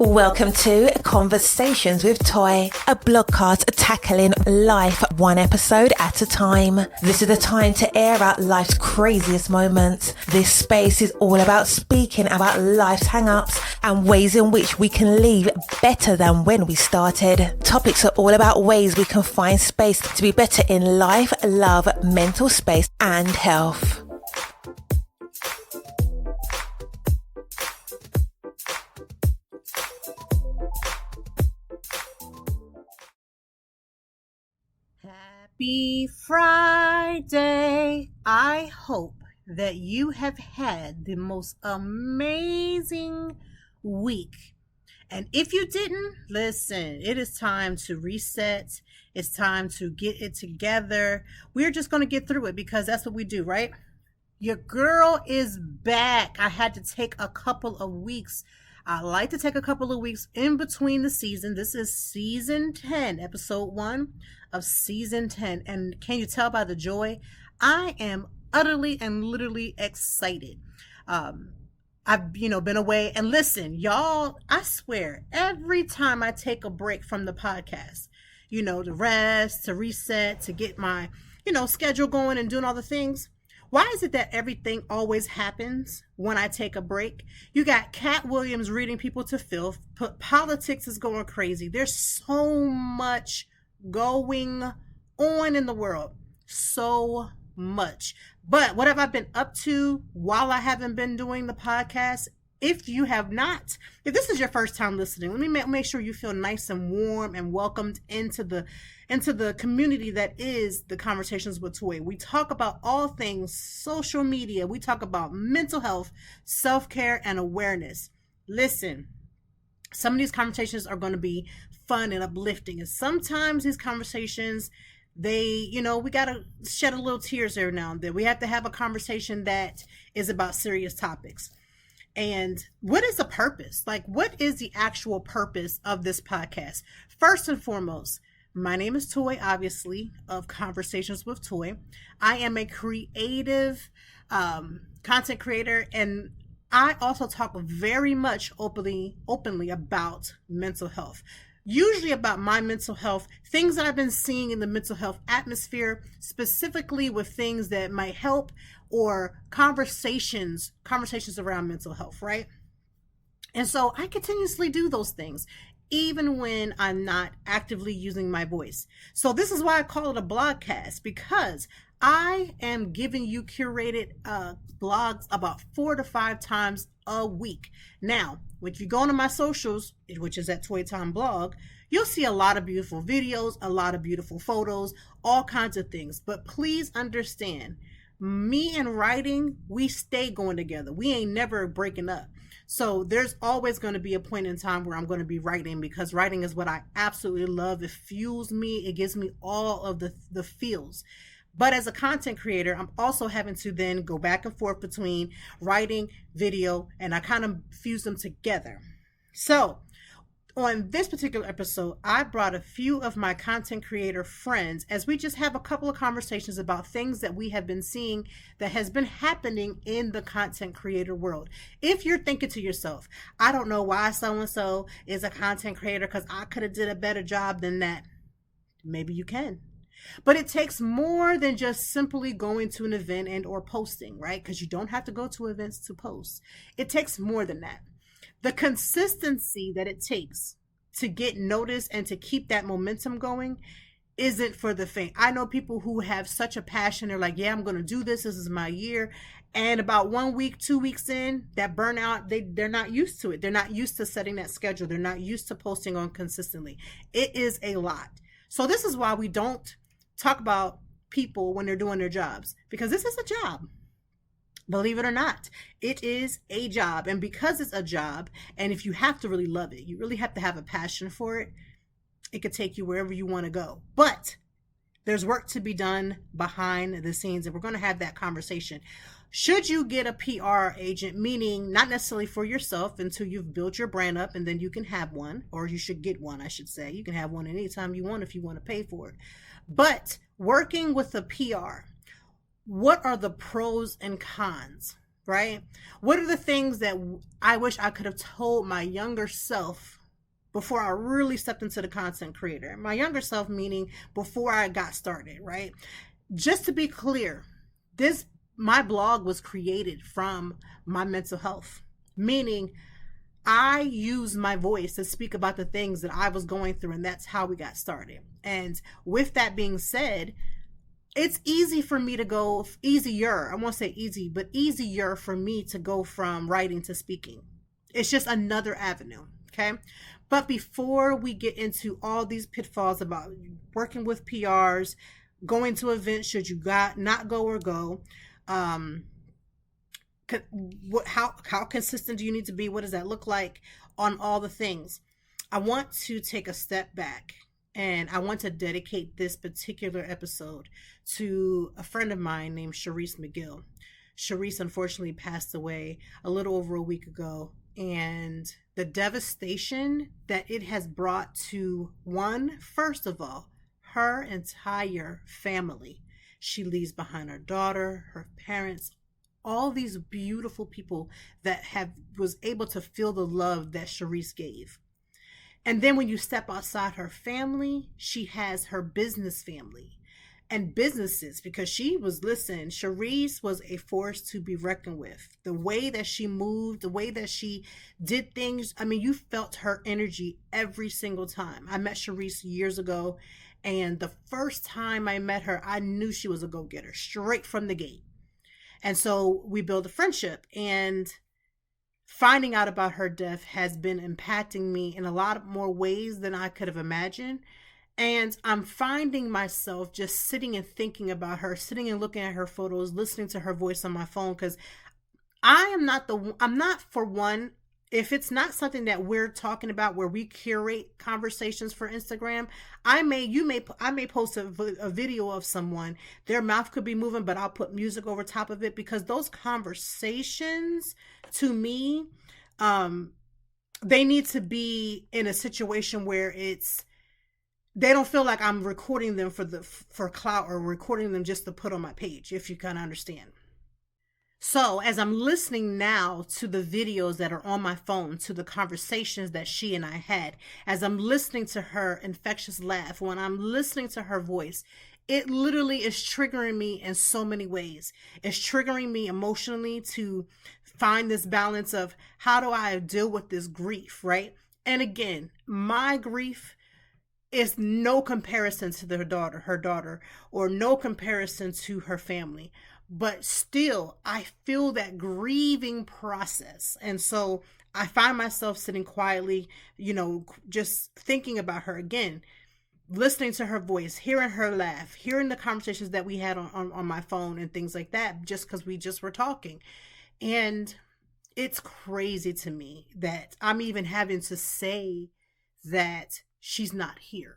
Welcome to Conversations with Toy, a blogcast tackling life one episode at a time. This is the time to air out life's craziest moments. This space is all about speaking about life's hang-ups and ways in which we can leave better than when we started. Topics are all about ways we can find space to be better in life, love, mental space, and health. Happy Friday. I hope that you have had the most amazing week. And if you didn't, listen, it is time to reset. It's time to get it together. We're just going to get through it because that's what we do, right? Your girl is back. I had to take a couple of weeks. I like to take a couple of weeks in between the season. This is season 10, episode 1 of season 10. And can you tell by the joy? I am utterly and literally excited. I've, been away. And listen, y'all, I swear, every time I take a break from the podcast, to rest, to reset, to get my, schedule going and doing all the things. Why is it that everything always happens when I take a break? You got Cat Williams reading people to filth. Politics is going crazy. There's so much going on in the world. So much. But what have I been up to while I haven't been doing the podcast? If this is your first time listening, let me make sure you feel nice and warm and welcomed into the community that is the Conversations with Toy. We talk about all things social media. We talk about mental health, self-care, and awareness. Listen, some of these conversations are going to be fun and uplifting. And sometimes these conversations, we got to shed a little tears every now and then. We have to have a conversation that is about serious topics. And what is the purpose? What is the actual purpose of this podcast? First and foremost, my name is Toy, obviously, of Conversations with Toy. I am a creative content creator, and I also talk very much openly about mental health. Usually about my mental health, things that I've been seeing in the mental health atmosphere, specifically with things that might help, or conversations around mental health, right? And so I continuously do those things, even when I'm not actively using my voice. So this is why I call it a blogcast, because I am giving you curated blogs about 4 to 5 times a week. Now, if you go into my socials, which is at Toy Time Blog, you'll see a lot of beautiful videos, a lot of beautiful photos, all kinds of things. But please understand, me and writing, we stay going together. We ain't never breaking up. So there's always going to be a point in time where I'm going to be writing, because writing is what I absolutely love. It fuels me. It gives me all of the feels. But as a content creator, I'm also having to then go back and forth between writing, video, and I kind of fuse them together. So on this particular episode, I brought a few of my content creator friends as we just have a couple of conversations about things that we have been seeing that has been happening in the content creator world. If you're thinking to yourself, I don't know why so-and-so is a content creator because I could have did a better job than that. Maybe you can. But it takes more than just simply going to an event and or posting, right? Because you don't have to go to events to post. It takes more than that. The consistency that it takes to get noticed and to keep that momentum going isn't for the faint. I know people who have such a passion. They're like, yeah, I'm going to do this. This is my year. And about 1 week, 2 weeks in, that burnout, they're not used to it. They're not used to setting that schedule. They're not used to posting on consistently. It is a lot. So this is why we don't talk about people when they're doing their jobs, because this is a job. Believe it or not, it is a job. And because it's a job, and if you have to really love it, you really have to have a passion for it, it could take you wherever you want to go. But there's work to be done behind the scenes, and we're going to have that conversation. Should you get a PR agent, meaning not necessarily for yourself until you've built your brand up and then you can have one, or you should get one, I should say. You can have one anytime you want if you want to pay for it. But working with a PR, what are the pros and cons, right? What are the things that I wish I could have told my younger self before I really stepped into the content creator? My younger self, meaning before I got started, right? Just to be clear, this my blog was created from my mental health, meaning I use my voice to speak about the things that I was going through, and that's how we got started. And with that being said, it's easy for me to go easier. I won't say easy, but easier for me to go from writing to speaking. It's just another avenue. Okay. But before we get into all these pitfalls about working with PRs, going to events, should you not go or go, how consistent do you need to be? What does that look like on all the things? I want to take a step back, and I want to dedicate this particular episode to a friend of mine named Charisse McGill. Charisse unfortunately passed away a little over a week ago, and the devastation that it has brought to first of all, her entire family. She leaves behind her daughter, her parents, all these beautiful people that was able to feel the love that Charisse gave. And then when you step outside her family, she has her business family and businesses, because Charisse was a force to be reckoned with. The way that she moved, the way that she did things, I mean, you felt her energy every single time. I met Charisse years ago, and the first time I met her, I knew she was a go-getter straight from the gate. And so we built a friendship, and finding out about her death has been impacting me in a lot more ways than I could have imagined. And I'm finding myself just sitting and thinking about her, sitting and looking at her photos, listening to her voice on my phone, because I'm not for one, if it's not something that we're talking about where we curate conversations for Instagram, I may post a video of someone, their mouth could be moving, but I'll put music over top of it, because those conversations, to me, they need to be in a situation where they don't feel like I'm recording them for clout, or recording them just to put on my page, if you kind of understand. So as I'm listening now to the videos that are on my phone, to the conversations that she and I had, as I'm listening to her infectious laugh, when I'm listening to her voice, it literally is triggering me in so many ways. It's triggering me emotionally to find this balance of how do I deal with this grief, right? And again, my grief is no comparison to her daughter, or no comparison to her family. But still, I feel that grieving process. And so I find myself sitting quietly, just thinking about her again, listening to her voice, hearing her laugh, hearing the conversations that we had on my phone and things like that, just because we just were talking. And it's crazy to me that I'm even having to say that she's not here.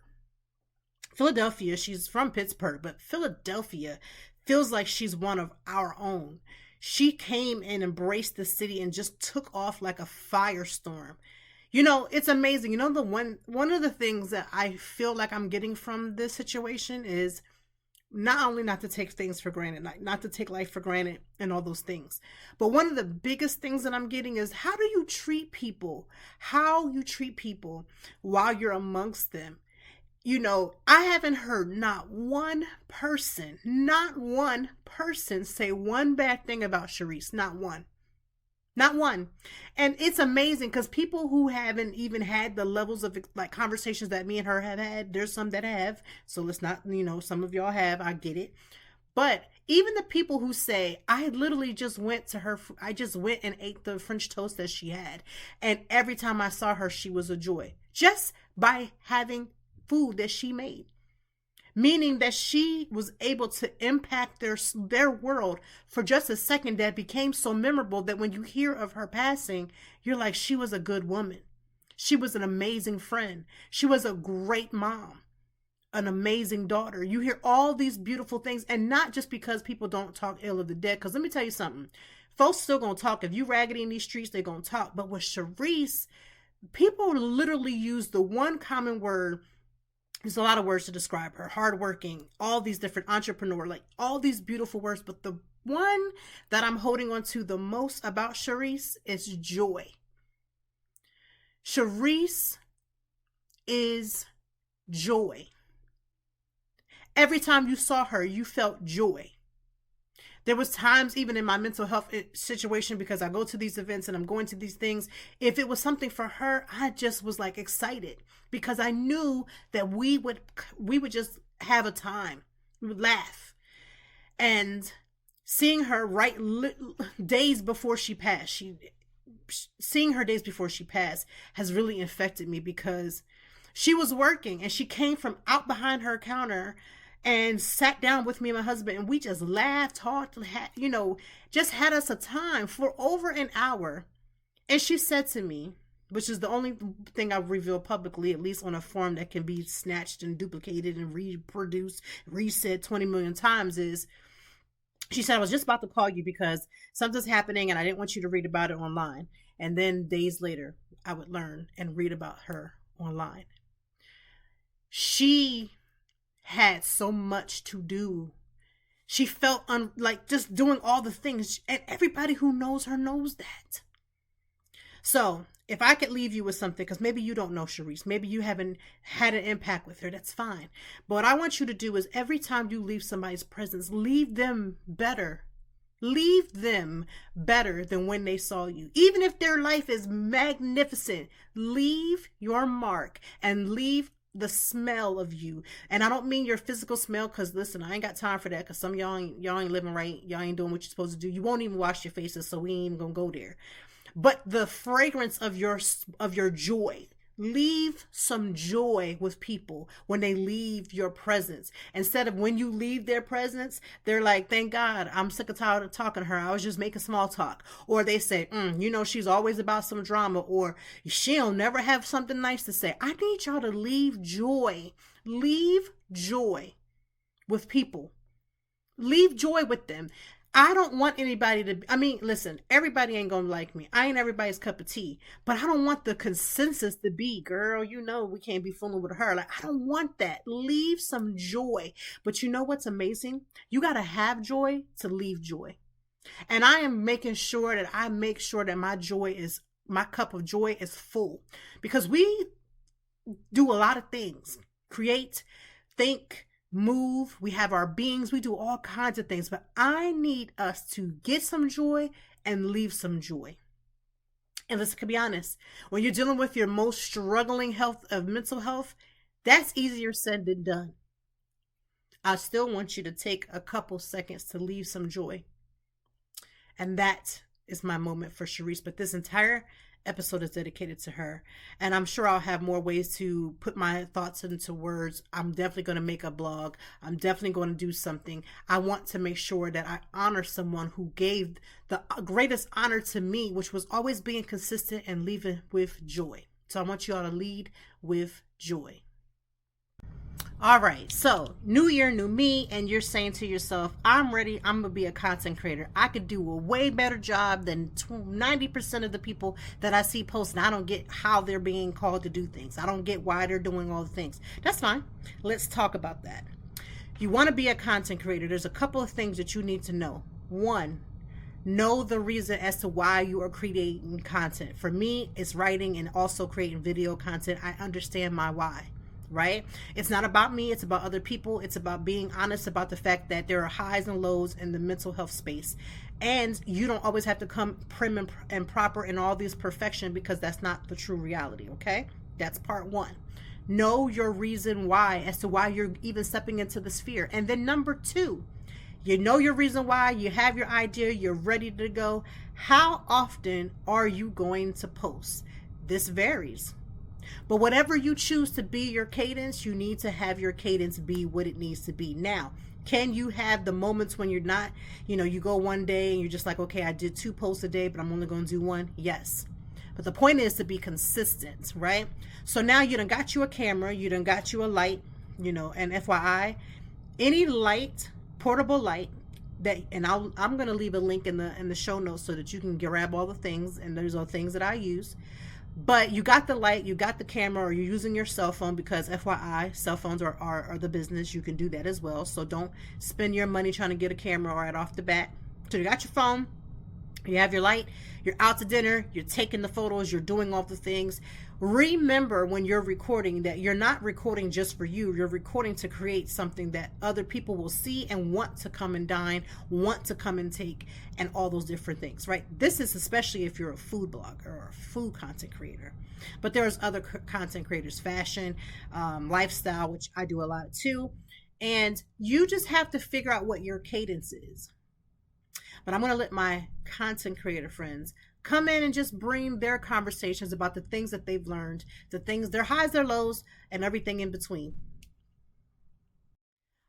Philadelphia, she's from Pittsburgh, but Philadelphia feels like she's one of our own. She came and embraced the city and just took off like a firestorm. It's amazing. One of the things that I feel like I'm getting from this situation is not only not to take things for granted, not to take life for granted and all those things, but one of the biggest things that I'm getting is how you treat people while you're amongst them. I haven't heard not one person say one bad thing about Charisse. Not one. And it's amazing, because people who haven't even had the levels of like conversations that me and her have had, there's some that have. So let's not, some of y'all have, I get it. But even the people who say, I literally just went and ate the French toast that she had, and every time I saw her, she was a joy. Just by having food that she made, meaning that she was able to impact their world for just a second, that became so memorable that when you hear of her passing, you're like, she was a good woman. She was an amazing friend. She was a great mom, an amazing daughter. You hear all these beautiful things, and not just because people don't talk ill of the dead, because let me tell you something, folks still gonna talk. If you raggedy in these streets, they're gonna talk. But with Charisse, people literally use the one common word. There's a lot of words to describe her: hardworking, all these different entrepreneur, like all these beautiful words. But the one that I'm holding on to the most about Charisse is joy. Charisse is joy. Every time you saw her, you felt joy. There was times even in my mental health situation, because I go to these events and I'm going to these things, if it was something for her, I just was like excited because I knew that we would just have a time. We would laugh. And seeing her days before she passed, seeing her days before she passed has really infected me, because she was working and she came from out behind her counter and sat down with me and my husband, and we just laughed, talked, just had us a time for over an hour. And she said to me, which is the only thing I've revealed publicly, at least on a form that can be snatched and duplicated and reproduced, resaid 20 million times, is she said, I was just about to call you because something's happening and I didn't want you to read about it online. And then days later, I would learn and read about her online. She had so much to do. She felt like just doing all the things, and everybody who knows her knows that. So if I could leave you with something, because maybe you don't know Charisse, maybe you haven't had an impact with her, that's fine. But what I want you to do is every time you leave somebody's presence, leave them better. Leave them better than when they saw you. Even if their life is magnificent, leave your mark and leave the smell of you. And I don't mean your physical smell, because listen, I ain't got time for that, because some of y'all ain't living right. Y'all ain't doing what you're supposed to do. You won't even wash your faces, so we ain't even gonna go there. But the fragrance of your joy. Leave some joy with people when they leave your presence. Instead of when you leave their presence, they're like, thank God, I'm sick and tired of talking to her. I was just making small talk. Or they say, she's always about some drama, or she'll never have something nice to say. I need y'all to leave joy. Leave joy with people. Leave joy with them. I don't want anybody to, listen, everybody ain't gonna like me. I ain't everybody's cup of tea. But I don't want the consensus to be, girl, we can't be fooling with her. Like, I don't want that. Leave some joy. But you know what's amazing? You gotta have joy to leave joy. And I am making sure that my cup of joy is full. Because we do a lot of things. Create, think, move, we have our beings, we do all kinds of things, but I need us to get some joy and leave some joy. And let's be honest, when you're dealing with your most struggling mental health, that's easier said than done. I still want you to take a couple seconds to leave some joy. And that is my moment for Charisse, but this entire episode is dedicated to her, and I'm sure I'll have more ways to put my thoughts into words. I'm definitely going to make a blog. I'm definitely going to do something. I want to make sure that I honor someone who gave the greatest honor to me, which was always being consistent and leaving with joy. So I want you all to lead with joy. All right, so new year, new me, and you're saying to yourself, I'm ready, I'm going to be a content creator. I could do a way better job than 90% of the people that I see posting. I don't get how they're being called to do things. I don't get why they're doing all the things. That's fine. Let's talk about that. You want to be a content creator. There's a couple of things that you need to know. One, know the reason as to why you are creating content. For me, it's writing and also creating video content. I understand my why. Right? It's not about me. It's about other people. It's about being honest about the fact that there are highs and lows in the mental health space. And you don't always have to come prim and proper in all this perfection, because that's not the true reality. Okay? That's part one. Know your reason why, as to why you're even stepping into the sphere. And then number two, you know your reason why, you have your idea, you're ready to go. How often are you going to post? This varies. But whatever you choose to be your cadence, you need to have your cadence be what it needs to be. Now, can you have the moments when you're not, you go one day and you're just like, okay, I did 2 posts a day, but I'm only going to do 1? Yes. But the point is to be consistent, right? So now you done got you a camera, you done got you a light, and FYI, any light, portable light, I'm going to leave a link in the show notes so that you can grab all the things, and those are things that I use. But you got the light, you got the camera, or you're using your cell phone, because FYI, cell phones are the business. You can do that as well. So don't spend your money trying to get a camera right off the bat. So you got your phone, you have your light, you're out to dinner, you're taking the photos, you're doing all the things. Remember when you're recording that you're not recording just for you, you're recording to create something that other people will see and want to come and dine, want to come and take, and all those different things, right? This is especially if you're a food blogger or a food content creator. But there's other content creators, fashion, lifestyle, which I do a lot too. And you just have to figure out what your cadence is. But I'm going to let my content creator friends come in and just bring their conversations about the things that they've learned, the things, their highs, their lows, and everything in between.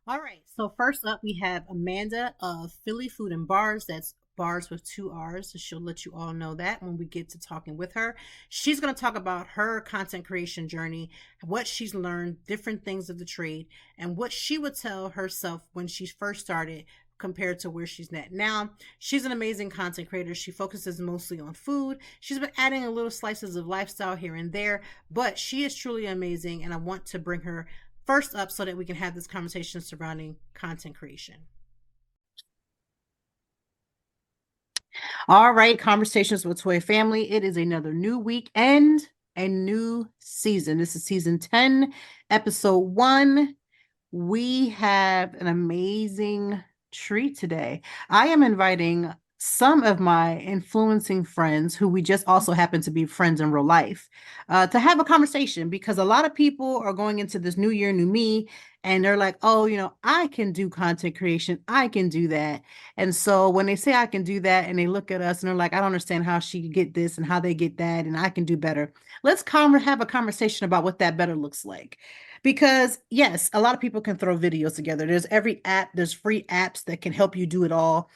All right. So first up, we have Amanda of Philly Food and Bars. That's bars with two R's. So she'll let you all know that when we get to talking with her. She's going to talk about her content creation journey, what she's learned, different things of the trade, and what she would tell herself when she first started compared to where she's at now. She's an amazing content creator. She focuses mostly on food. She's been adding a little slices of lifestyle here and there, but she is truly amazing, and I want to bring her first up so that we can have this conversation surrounding content creation. All right, Conversations with Toy Family. It is another new week and a new season. This is season 10, episode 1. We have an amazing treat today. I am inviting some of my influencing friends who we just also happen to be friends in real life to have a conversation, because a lot of people are going into this new year, new me, and they're like, oh, I can do content creation. I can do that. And so when they say I can do that and they look at us and they're like, I don't understand how she get this and how they get that, and I can do better. Let's have a conversation about what that better looks like. Because yes, a lot of people can throw videos together. There's there's free apps that can help you do it all.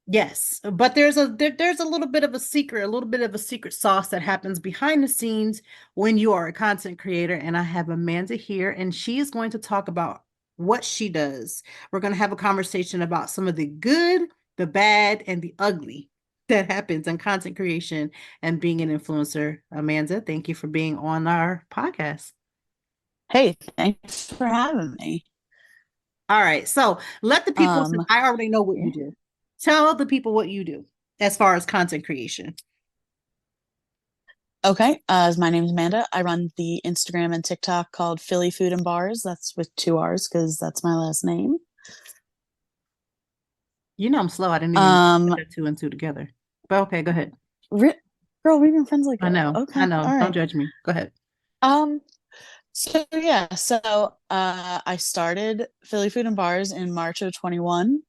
Yes, but there's a little bit of a secret sauce that happens behind the scenes when you are a content creator. And I have Amanda here, and she is going to talk about what she does. We're going to have a conversation about some of the good, the bad, and the ugly that happens in content creation and being an influencer. Amanda, thank you for being on our podcast. Hey, thanks for having me. All right. So let the people, since I already know what you do, tell the people what you do as far as content creation. Okay. My name is Amanda. I run the Instagram and TikTok called Philly Food and Bars. That's with 2 R's because that's my last name. I'm slow. I didn't even put 2 and 2 together. But okay, go ahead. Girl, we've been friends like that. I know. Okay. I know. All right. Don't judge me. Go ahead. I started Philly Food and Bars in March of 21.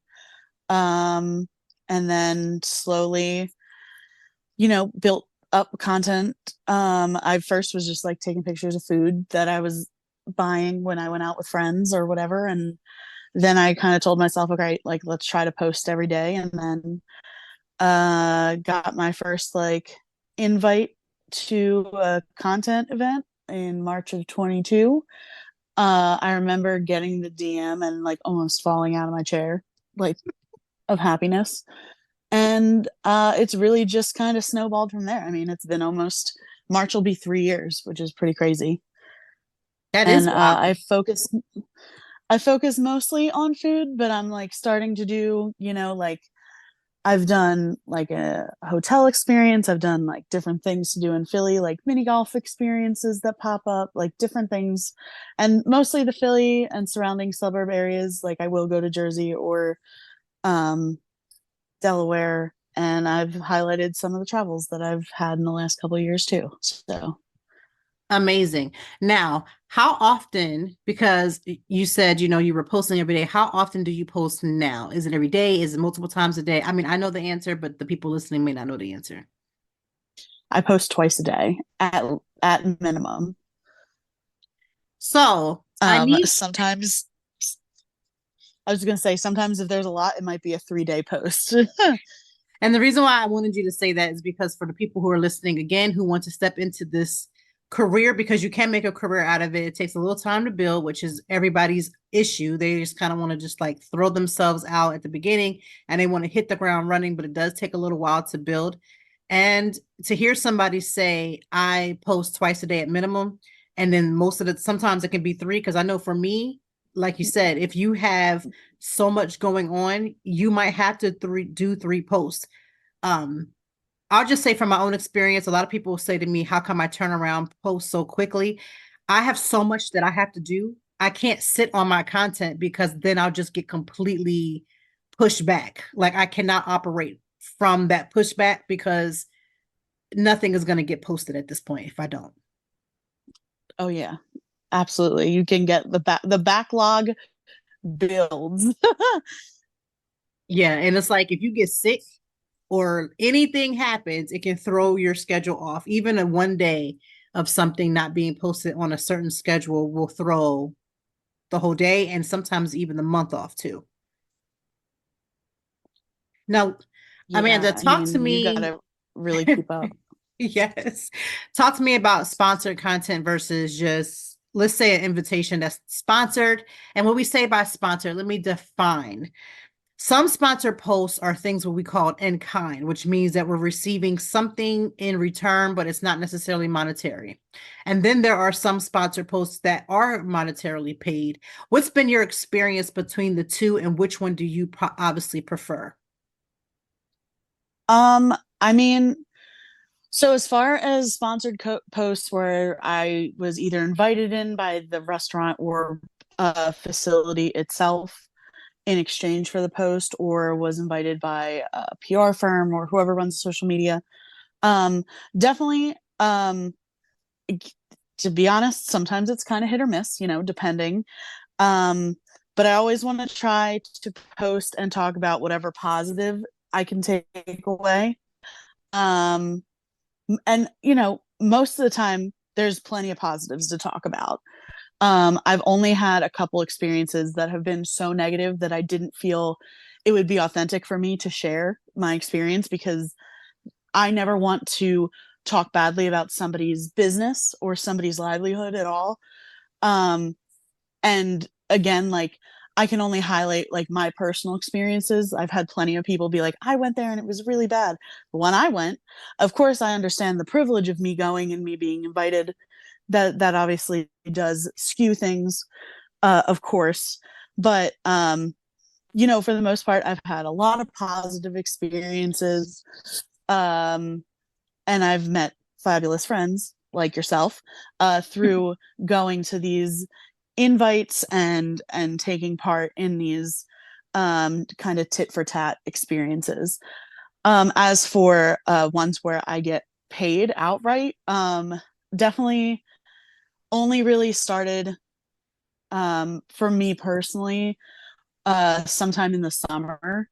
And then slowly, built up content. I first was just like taking pictures of food that I was buying when I went out with friends or whatever. And then I kind of told myself, okay, like let's try to post every day. And then got my first like invite to a content event in March of 22. I remember getting the DM and like almost falling out of my chair, like of happiness. And it's really just kind of snowballed from there. I mean, it's been almost, March will be 3 years, which is pretty crazy. That is wild. I focus mostly on food, but I'm like starting to do, like I've done like a hotel experience. I've done like different things to do in Philly, like mini golf experiences that pop up, like different things. And mostly the Philly and surrounding suburb areas. Like I will go to Jersey or Delaware. And I've highlighted some of the travels that I've had in the last couple of years too. So amazing. Now, how often, because you said, you were posting every day, how often do you post now? Is it every day? Is it multiple times a day? I mean, I know the answer, but the people listening may not know the answer. I post twice a day at minimum. So sometimes I was going to say, sometimes if there's a lot, it might be a 3-day post. And the reason why I wanted you to say that is because for the people who are listening again, who want to step into this career, because you can make a career out of it. It takes a little time to build, which is everybody's issue. They just kind of want to just like throw themselves out at the beginning and they want to hit the ground running, but it does take a little while to build. And to hear somebody say, I post twice a day at minimum, and then sometimes it can be 3, because I know for me, like you said, if you have so much going on, you might have to do 3 posts. I'll just say from my own experience, a lot of people will say to me, how come I turn around posts so quickly? I have so much that I have to do. I can't sit on my content because then I'll just get completely pushed back. Like I cannot operate from that pushback because nothing is going to get posted at this point if I don't. Oh yeah, absolutely. You can get the backlog builds. Yeah. And it's like if you get sick or anything happens, it can throw your schedule off. Even a one day of something not being posted on a certain schedule will throw the whole day and sometimes even the month off too. Now, Amanda, Yeah, I talk to mean, you me. gotta really keep up. Yes. Talk to me about sponsored content versus just, let's say, an invitation that's sponsored. And what we say by sponsored, let me define. Some sponsored posts are things what we call in kind, which means that we're receiving something in return, but it's not necessarily monetary. And then there are some sponsored posts that are monetarily paid. What's been your experience between the two, and which one do you obviously prefer? I mean, so as far as sponsored posts where I was either invited in by the restaurant or facility itself in exchange for the post, or was invited by a PR firm or whoever runs social media, um, definitely, to be honest, sometimes it's kind of hit or miss, depending. Um, but I always want to try to post and talk about whatever positive I can take away. Um, and most of the time there's plenty of positives to talk about. I've only had a couple experiences that have been so negative that I didn't feel it would be authentic for me to share my experience, because I never want to talk badly about somebody's business or somebody's livelihood at all. And again, like, I can only highlight like my personal experiences. I've had plenty of people be like, I went there and it was really bad. But when I went, of course I understand the privilege of me going and me being invited. That obviously does skew things, of course. But for the most part, I've had a lot of positive experiences. And I've met fabulous friends like yourself through going to these invites and taking part in these kind of tit for tat experiences. As for ones where I get paid outright, definitely only really started for me personally sometime in the summer.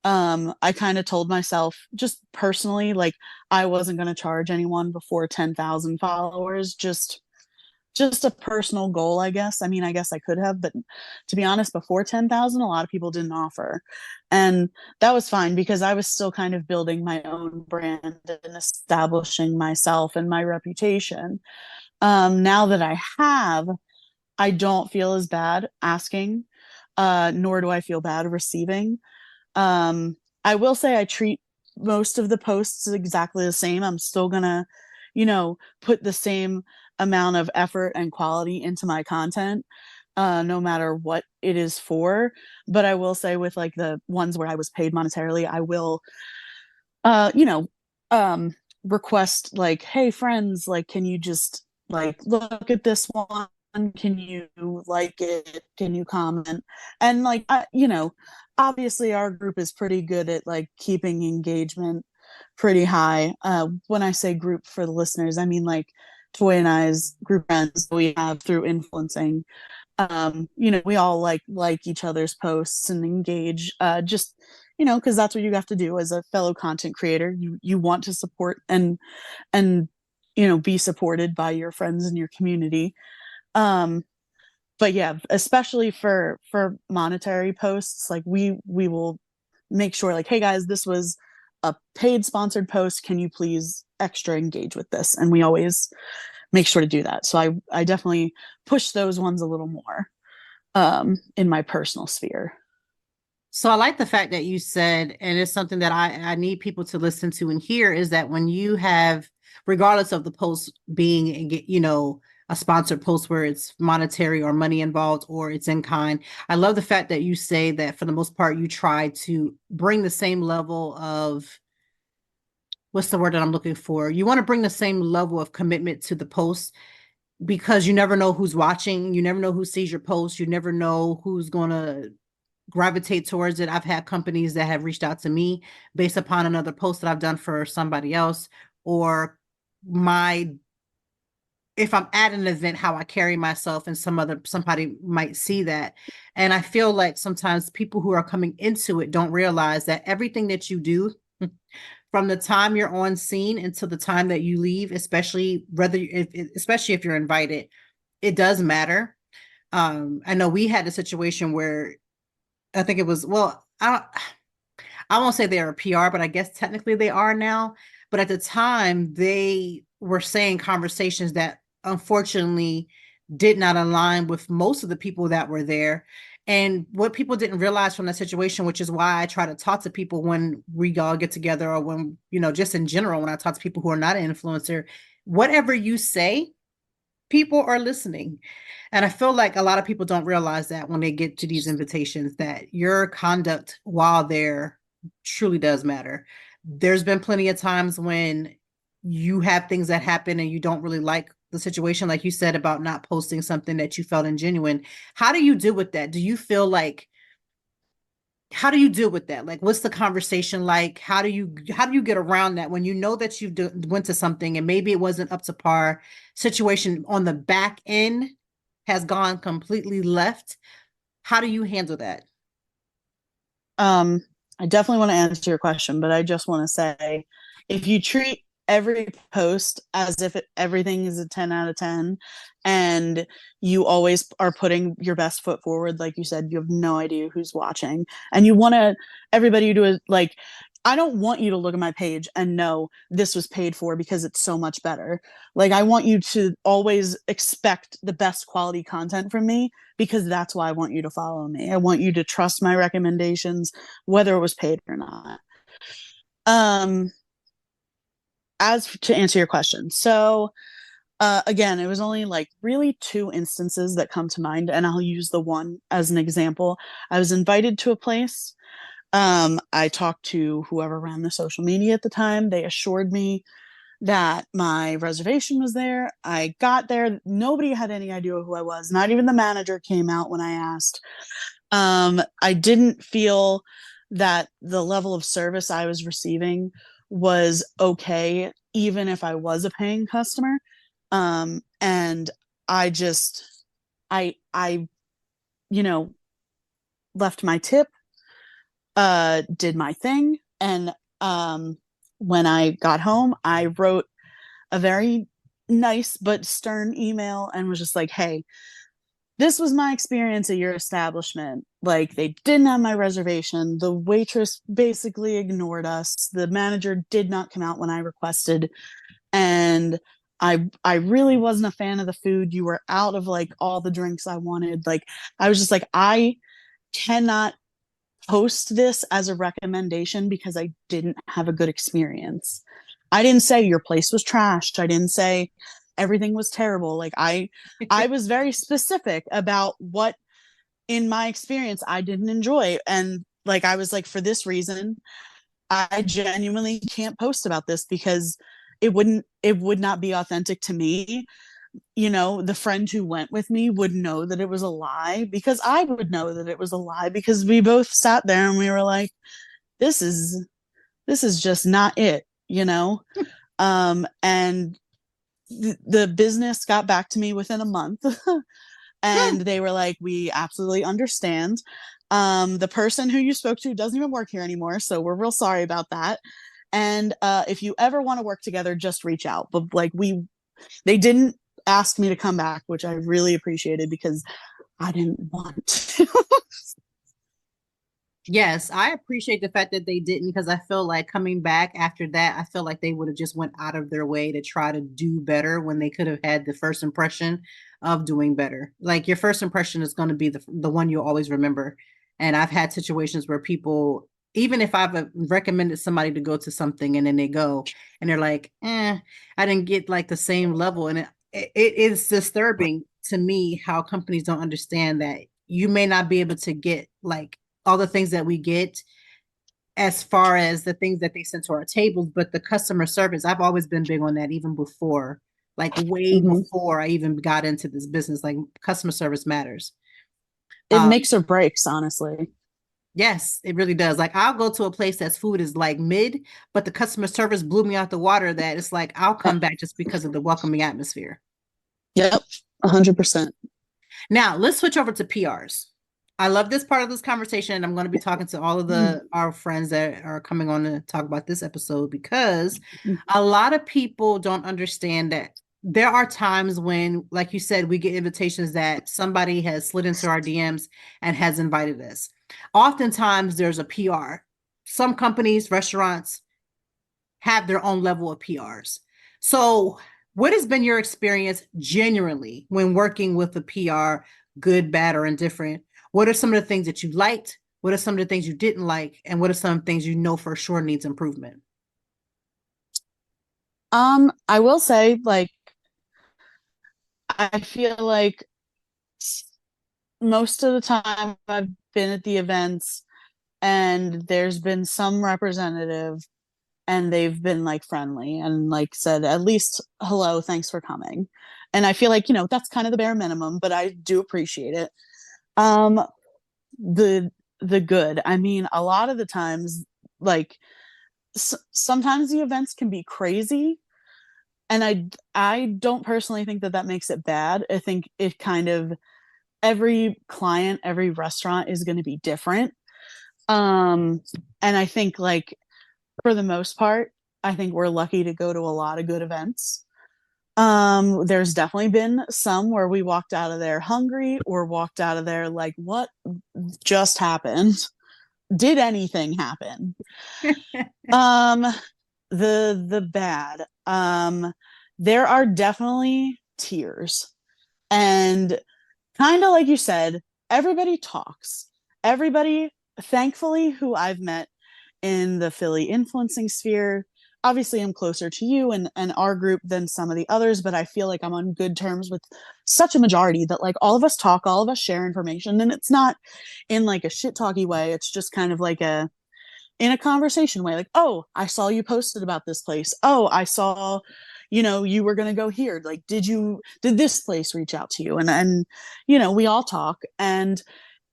I kind of told myself just personally, like, I wasn't going to charge anyone before 10,000 followers. Just a personal goal, I guess. I mean, I guess I could have, but to be honest, before 10,000, a lot of people didn't offer. And that was fine because I was still kind of building my own brand and establishing myself and my reputation. Now that I have, I don't feel as bad asking, nor do I feel bad receiving. I will say I treat most of the posts exactly the same. I'm still gonna, put the same amount of effort and quality into my content, no matter what it is for. But I will say with like the ones where I was paid monetarily, I will, uh, you know, um, request like, hey friends, like, can you just like look at this one? Can you like it? Can you comment? And like, obviously our group is pretty good at like keeping engagement pretty high. When I say group for the listeners, I mean like Toy and I's group friends we have through influencing. We all like each other's posts and engage, just because that's what you have to do as a fellow content creator. You want to support and be supported by your friends and your community. um but yeah, especially for monetary posts, like we will make sure like, hey guys, this was a paid sponsored post, can you please extra engage with this? And we always make sure to do that. So I definitely push those ones a little more in my personal sphere. So I like the fact that you said, and it's something that I need people to listen to and hear, is that when you have, regardless of the post being, a sponsored post where it's monetary or money involved or it's in kind. I love the fact that you say that for the most part, you try to bring the same level of, what's the word that I'm looking for? You want to bring the same level of commitment to the post because you never know who's watching. You never know who sees your post. You never know who's going to gravitate towards it. I've had companies that have reached out to me based upon another post that I've done for somebody else, or my, if I'm at an event, how I carry myself, and somebody might see that. And I feel like sometimes people who are coming into it don't realize that everything that you do from the time you're on scene until the time that you leave, especially especially if you're invited, it does matter. I know we had a situation where I think it was, well, I won't say they're a PR, but I guess technically they are now. But at the time, they were saying conversations that unfortunately did not align with most of the people that were there. And what people didn't realize from that situation, which is why I try to talk to people when we all get together, or when, just in general, when I talk to people who are not an influencer, whatever you say, people are listening. And I feel like a lot of people don't realize that when they get to these invitations, that your conduct while there truly does matter. There's been plenty of times when you have things that happen and you don't really like the situation, like you said about not posting something that you felt ingenuine. How do you deal with that? Do you feel like, how do you deal with that? Like, what's the conversation like? How do you get around that when you know that you went to something and maybe it wasn't up to par, situation on the back end has gone completely left? How do you handle that? I definitely want to answer your question, but I just want to say, if you treat every post as if everything is a 10 out of 10, and you always are putting your best foot forward, like you said, you have no idea who's watching, and you want everybody to, like, I don't want you to look at my page and know this was paid for because it's so much better. Like, I want you to always expect the best quality content from me, because that's why I want you to follow me. I want you to trust my recommendations, whether it was paid or not. As to answer your question, so again, it was only like really 2 instances that come to mind, and I'll use the one as an example. I was invited to a place. I talked to whoever ran the social media at the time. They assured me that my reservation was there. I got there. Nobody had any idea who I was. Not even the manager came out when I asked. I didn't feel that the level of service I was receiving was okay, even if I was a paying customer. And I just, I, left my tip, did my thing. And, when I got home, I wrote a very nice but stern email and was just like, hey, this was my experience at your establishment. Like, they didn't have my reservation. The waitress basically ignored us. The manager did not come out when I requested. And I really wasn't a fan of the food. You were out of like all the drinks I wanted. Like, I was just like, I cannot post this as a recommendation because I didn't have a good experience. I didn't say your place was trashed. I didn't say everything was terrible. Like, I was very specific about what in my experience I didn't enjoy. And like, I was like, for this reason, I genuinely can't post about this because it would not be authentic to me. The friend who went with me would know that it was a lie, because I would know that it was a lie, because we both sat there and we were like, this is just not it. And the business got back to me within a month and they were like, we absolutely understand. The person who you spoke to doesn't even work here anymore, so we're real sorry about that. And if you ever want to work together, just reach out. But like, they didn't ask me to come back, which I really appreciated because I didn't want to. Yes, I appreciate the fact that they didn't, because I feel like coming back after that, I feel like they would have just went out of their way to try to do better when they could have had the first impression of doing better. Like, your first impression is going to be the one you'll always remember. And I've had situations where people, even if I've recommended somebody to go to something and then they go and they're like, I didn't get like the same level. And it is disturbing to me how companies don't understand that you may not be able to get like all the things that we get as far as the things that they send to our tables, but the customer service, I've always been big on that even before, like way Mhm. before I even got into this business, like customer service matters. It Um, makes or breaks, honestly. yes, it really does. Like I'll go to a place that's food is like mid, but the customer service blew me out the water that it's like I'll Uh, come back just because of the welcoming atmosphere. Yep, 100%. Now let's switch over to PRs. I love this part of this conversation, and I'm going to be talking to all of the our friends that are coming on to talk about this episode because a lot of people don't understand that there are times when, like you said, we get invitations that somebody has slid into our DMs and has invited us. Oftentimes, there's a PR. Some companies, restaurants have their own level of PRs. So, what has been your experience genuinely when working with a PR, good, bad, or indifferent? What are some of the things that you liked? What are some of the things you didn't like? And what are some things you know for sure needs improvement? I will say, like, I feel like most of the time I've been at the events and there's been some representative and they've been like friendly and like said at least hello, thanks for coming. And I feel like, that's kind of the bare minimum, but I do appreciate it. Um the the good. I mean, a lot of the times, like sometimes the events can be crazy, and I don't personally think that that makes it bad. I think it kind of, every client, every restaurant is going to be different. Um and I think, like, for the most part, I think we're lucky to go to a lot of good events. There's definitely been some where we walked out of there hungry or walked out of there like, what just happened? Did anything happen? Um, the bad. There are definitely tears. And kind of like you said, everybody talks. Everybody, thankfully, who I've met in the Philly influencing sphere. Obviously, I'm closer to you and our group than some of the others, but I feel like I'm on good terms with such a majority that, like, all of us talk, all of us share information, and it's not in like a shit talky way. It's just kind of like in a conversation way, like, oh, I saw you posted about this place. Oh, I saw, you were gonna go here. Like, did this place reach out to you? And we all talk, and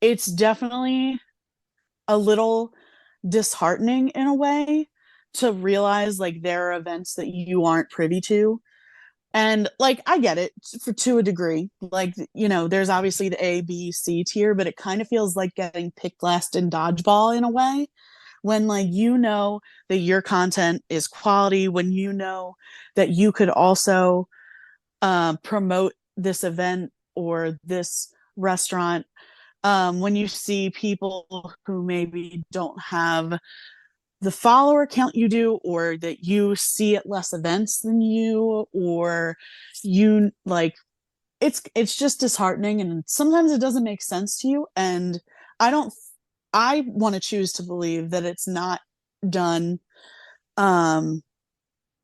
it's definitely a little disheartening in a way to realize like there are events that you aren't privy to. And like, I get it to a degree. Like, there's obviously the A, B, C tier, but it kind of feels like getting picked last in dodgeball in a way, when, like, that your content is quality, when that you could also promote this event or this restaurant, when you see people who maybe don't have the follower count you do, or that you see at less events than you, or like, it's just disheartening, and sometimes it doesn't make sense to you. And I don't I want to choose to believe that it's not done um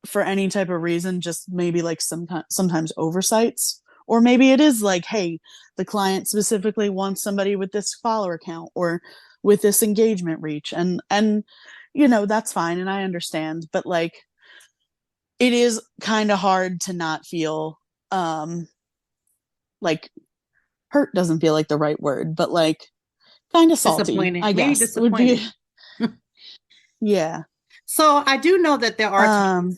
for any type of reason, just maybe like sometimes oversights, or maybe it is like, hey, the client specifically wants somebody with this follower count or with this engagement reach, and that's fine, and I understand, but like, it is kind of hard to not feel like, hurt doesn't feel like the right word, but like, kind of salty, Disappointed, I maybe guess would be. disappointed. Yeah. So I do know that um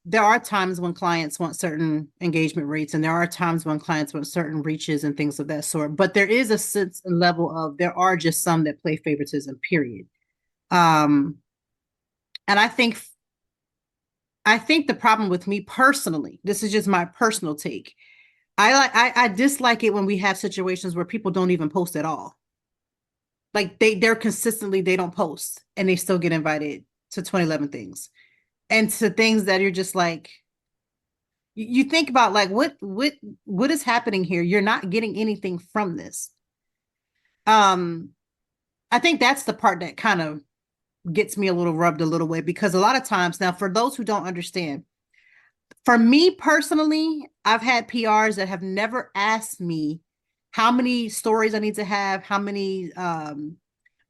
there are times when clients want certain engagement rates, and there are times when clients want certain reaches and things of that sort. But there is a sense and level of there are just some that play favoritism, period. Um, and I think the problem with me personally, this is just my personal take. I dislike it when we have situations where people don't even post at all. Like they're consistently, they don't post and they still get invited to 2011 things and to things that you're just like, you think about like what is happening here? You're not getting anything from this. Um, I think that's the part that kind of gets me a little rubbed a little way, because a lot of times, now for those who don't understand, For me personally, I've had PRs that have never asked me how many stories I need to have, how many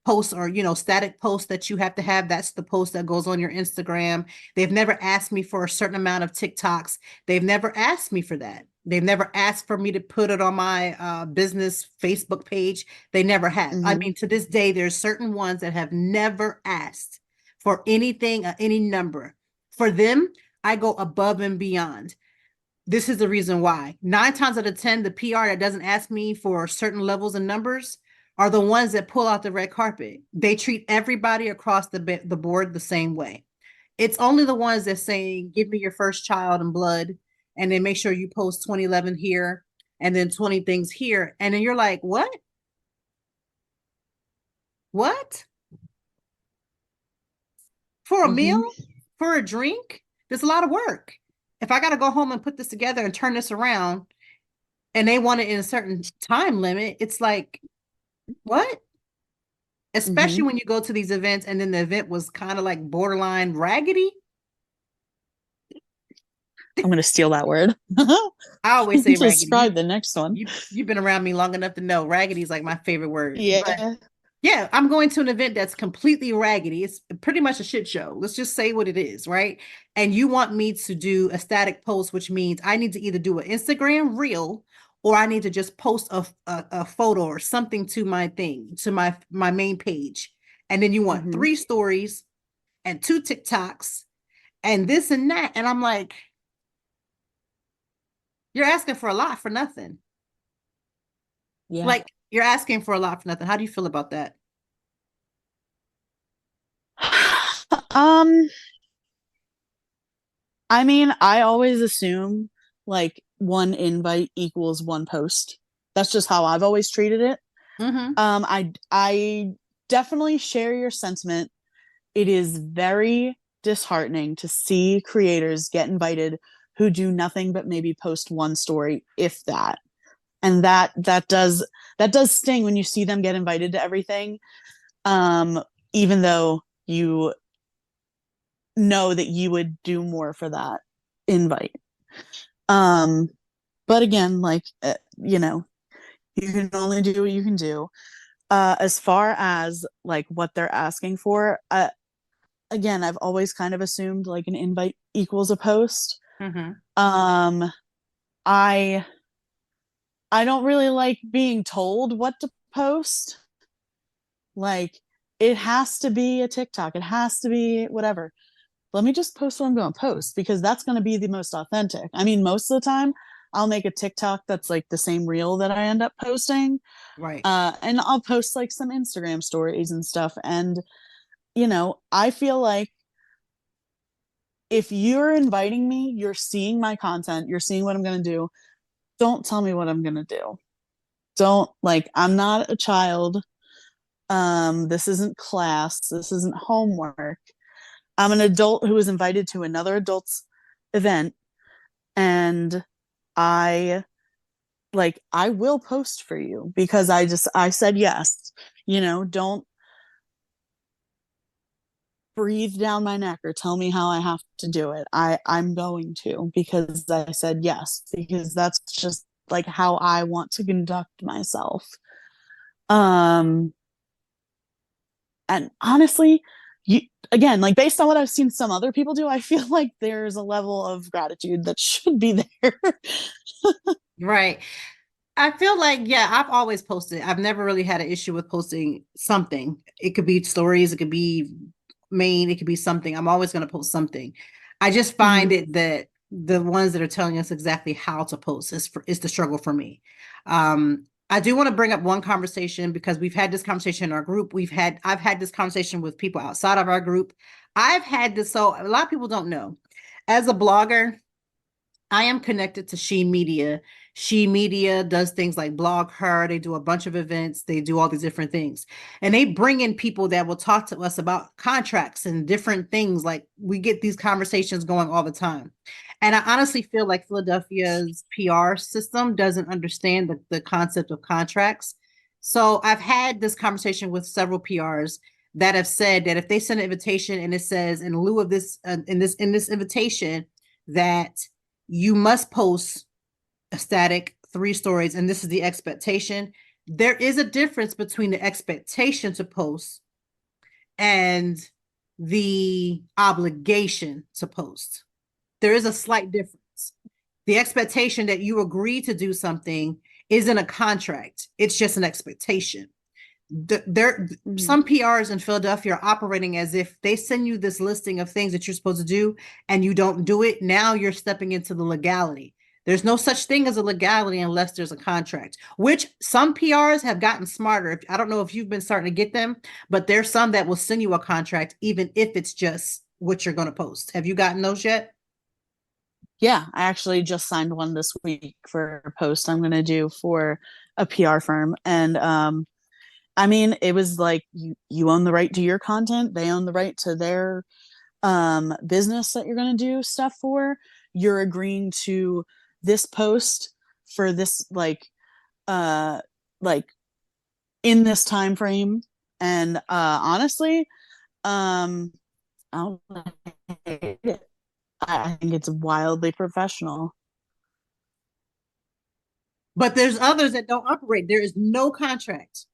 posts or static posts that you have to have. That's the post that goes on your Instagram. They've never asked me for a certain amount of TikToks. They've never asked me for that. They've never asked for me to put it on my business Facebook page. They never have. I Mm-hmm. mean, to this day, there's certain ones that have never asked for anything, any number. For them, I go above and beyond. This is the reason why. 9 times out of 10, the PR that doesn't ask me for certain levels and numbers are the ones that pull out the red carpet. They treat everybody across the board the same way. It's only the ones that say, give me your first child and blood, and then make sure you post 2011 here and then 20 things here. And then you're like, what? What? For a Mm-hmm. meal? For a drink? There's a lot of work. If I got to go home and put this together and turn this around, and they want it in a certain time limit, it's like, what? Especially Mm-hmm. when you go to these events and then the event was kind of like borderline raggedy. I'm going to steal that word. I always say raggedy. Describe the next one. You've been around me long enough to know raggedy is like my favorite word. But Yeah. yeah, I'm going to an event that's completely raggedy. It's pretty much a shit show. Let's just say what it is, right? And you want me to do a static post, which means I need to either do an Instagram reel or I need to just post a photo or something to my thing, to my main page. And then you want Mm-hmm. 3 stories and 2 TikToks and this and that. And I'm like, you're asking for a lot for nothing. Yeah. Like, you're asking for a lot for nothing. How do you feel about that? um, I mean, I always assume like one invite equals one post. That's just how I've always treated it. Mm-hmm. I definitely share your sentiment. It is very disheartening to see creators get invited who do nothing but maybe post one story, if that. And that does sting when you see them get invited to everything. Even though you know that you would do more for that invite. Um, but again, like you can only do what you can do. As far as like what they're asking for, again, I've always kind of assumed like an invite equals a post. Mm-hmm. Um, I I don't really like being told what to post. Like it has to be a TikTok, it has to be whatever. Let me just post what I'm going to post because that's going to be the most authentic. I mean, most of the time, I'll make a TikTok that's like the same reel that I end up posting. Right. And I'll post like some Instagram stories and stuff. And, I feel like if you're inviting me, you're seeing my content, you're seeing what I'm going to do. Don't tell me what I'm going to do. Don't like, I'm not a child. This isn't class. This isn't homework. I'm an adult who was invited to another adult's event and I will post for you because I said yes. Don't breathe down my neck or tell me how I have to do it. I'm going to because I said yes because that's just like how I want to conduct myself. Um and honestly, you again, like based on what I've seen some other people do, I feel like there's a level of gratitude that should be there. Right. I feel like, yeah, I've always posted. I've never really had an issue with posting something. It could be stories, it could be main, it could be something. I'm always going to post something. I just find Mhm. it that the ones that are telling us exactly how to post is the struggle for me. I do want to bring up one conversation because we've had this conversation in our group. I've had this conversation with people outside of our group. I've had this, so a lot of people don't know. As a blogger, I am connected to She Media. She Media does things like Blog Her. They do a bunch of events. They do all these different things. And they bring in people that will talk to us about contracts and different things. Like we get these conversations going all the time. And I honestly feel like Philadelphia's PR system doesn't understand the concept of contracts. So I've had this conversation with several PRs that have said that if they send an invitation and it says in lieu of this in this invitation, that you must post a static 3 stories, and this is the expectation. There is a difference between the expectation to post and the obligation to post. There is a slight difference. The expectation that you agree to do something isn't a contract. It's just an expectation. Some PRs in Philadelphia are operating as if they send you this listing of things that you're supposed to do and you don't do it. Now you're stepping into the legality. There's no such thing as a legality unless there's a contract, which some PRs have gotten smarter. I don't know if you've been starting to get them, but there's some that will send you a contract, even if it's just what you're going to post. Have you gotten those yet? Yeah, I actually just signed one this week for a post I'm going to do for a PR firm. And I mean, it was like you own the right to your content, they own the right to their business that you're going to do stuff for. You're agreeing to this post for this like in this time frame. And honestly, um I hate it. I think it's wildly professional. But there's others that don't operate. There is no contract.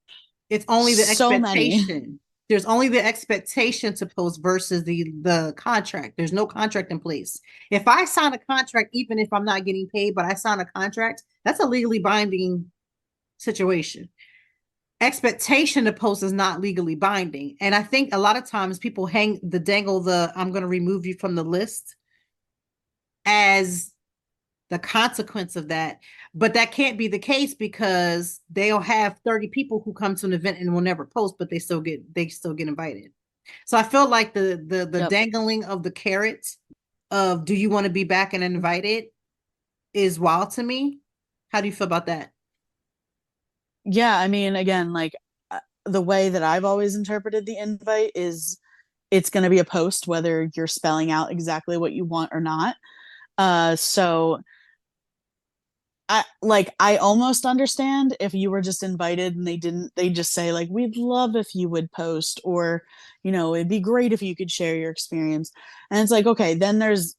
It's only the So many. expectation. There's only the expectation to post versus the contract. There's no contract in place. If I sign a contract, even if I'm not getting paid, but I sign a contract, that's a legally binding situation. Expectation to post is not legally binding. And I think a lot of times people dangle the I'm going to remove you from the list as the consequence of that. But that can't be the case because they'll have 30 people who come to an event and will never post, but they still get invited. So I feel like the Yep. dangling of the carrot of do you want to be back and invited is wild to me. How do you feel about that? Yeah, I mean, again, like the way that I've always interpreted the invite is it's going to be a post whether you're spelling out exactly what you want or not. So I almost understand if you were just invited and they just say like we'd love if you would post, or it'd be great if you could share your experience. And it's like, okay, then there's